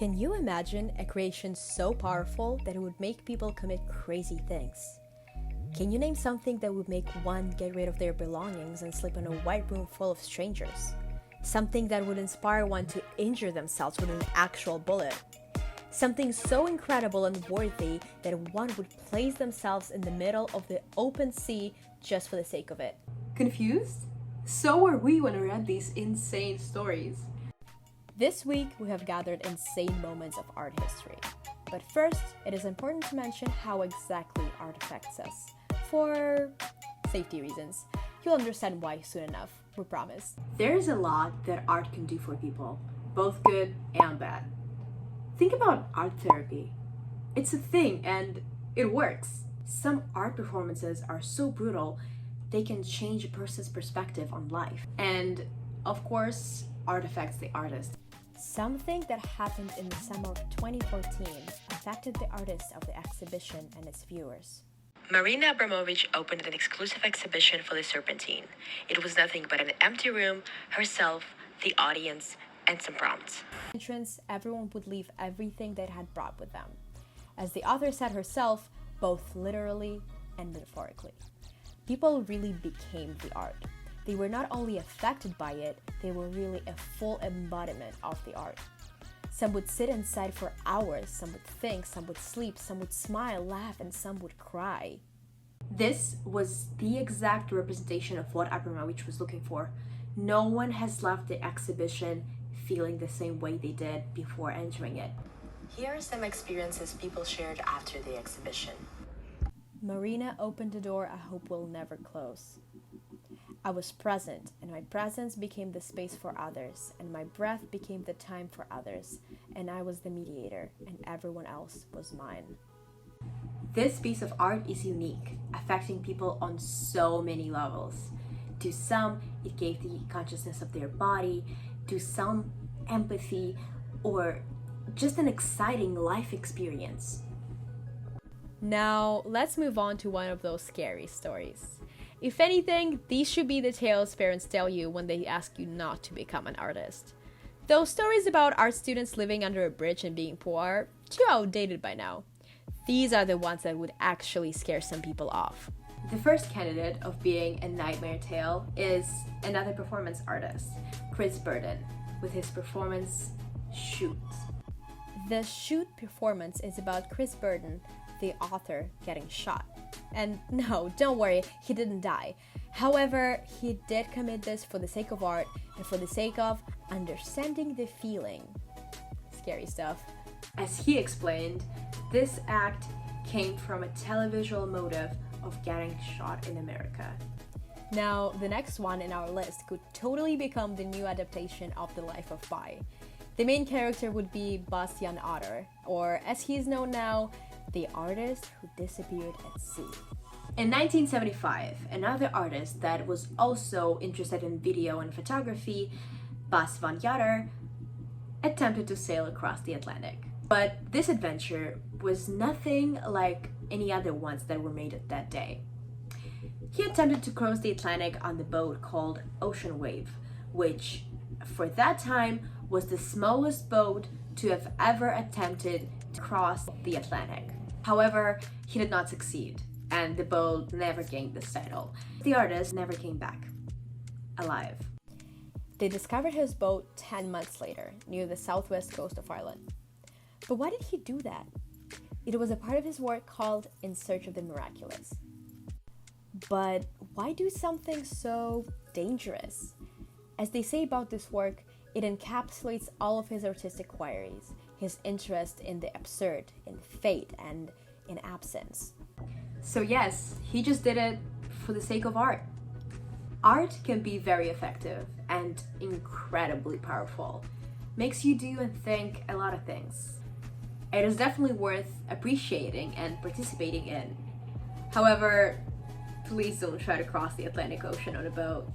Can you imagine a creation so powerful that it would make people commit crazy things? Can you name something that would make one get rid of their belongings and sleep in a white room full of strangers? Something that would inspire one to injure themselves with an actual bullet? Something so incredible and worthy that one would place themselves in the middle of the open sea just for the sake of it. Confused? So were we when we read these insane stories. This week, we have gathered insane moments of art history. But first, it is important to mention how exactly art affects us. For safety reasons. You'll understand why soon enough, we promise. There's a lot that art can do for people, both good and bad. Think about art therapy. It's a thing and it works. Some art performances are so brutal, they can change a person's perspective on life. And of course, art affects the artist. Something that happened in the summer of 2014 affected the artist of the exhibition and its viewers. Marina Abramovic opened an exclusive exhibition for the Serpentine. It was nothing but an empty room, herself, the audience, and some prompts. Entrance, everyone would leave everything they had brought with them. As the author said herself, both literally and metaphorically. People really became the art. They were not only affected by it, they were really a full embodiment of the art. Some would sit inside for hours, some would think, some would sleep, some would smile, laugh, and some would cry. This was the exact representation of what Abramovic was looking for. No one has left the exhibition feeling the same way they did before entering it. Here are some experiences people shared after the exhibition. Marina opened a door I hope will never close. I was present, and my presence became the space for others, and my breath became the time for others, and I was the mediator, and everyone else was mine. This piece of art is unique, affecting people on so many levels. To some, it gave the consciousness of their body, to some, empathy, or just an exciting life experience. Now, let's move on to one of those scary stories. If anything, these should be the tales parents tell you when they ask you not to become an artist. Those stories about art students living under a bridge and being poor are too outdated by now. These are the ones that would actually scare some people off. The first candidate of being a nightmare tale is another performance artist, Chris Burden, with his performance, Shoot. The Shoot performance is about Chris Burden, the author, getting shot. And no, don't worry, he didn't die. However, he did commit this for the sake of art and for the sake of understanding the feeling. Scary stuff. As he explained, this act came from a televisual motive of getting shot in America. Now, the next one in our list could totally become the new adaptation of The Life of Pi. The main character would be Bastian Otter, or as he is known now, the artist who disappeared at sea. In 1975, another artist that was also interested in video and photography, Bas van Jatter, attempted to sail across the Atlantic. But this adventure was nothing like any other ones that were made that day. He attempted to cross the Atlantic on the boat called Ocean Wave, which for that time was the smallest boat to have ever attempted to cross the Atlantic. However, he did not succeed, and the boat never gained this title. The artist never came back alive. They discovered his boat 10 months later, near the southwest coast of Ireland. But why did he do that? It was a part of his work called In Search of the Miraculous. But why do something so dangerous? As they say about this work, it encapsulates all of his artistic queries, his interest in the absurd, in fate, and in absence. So yes, he just did it for the sake of art. Art can be very effective and incredibly powerful. Makes you do and think a lot of things. It is definitely worth appreciating and participating in. However, please don't try to cross the Atlantic Ocean on a boat.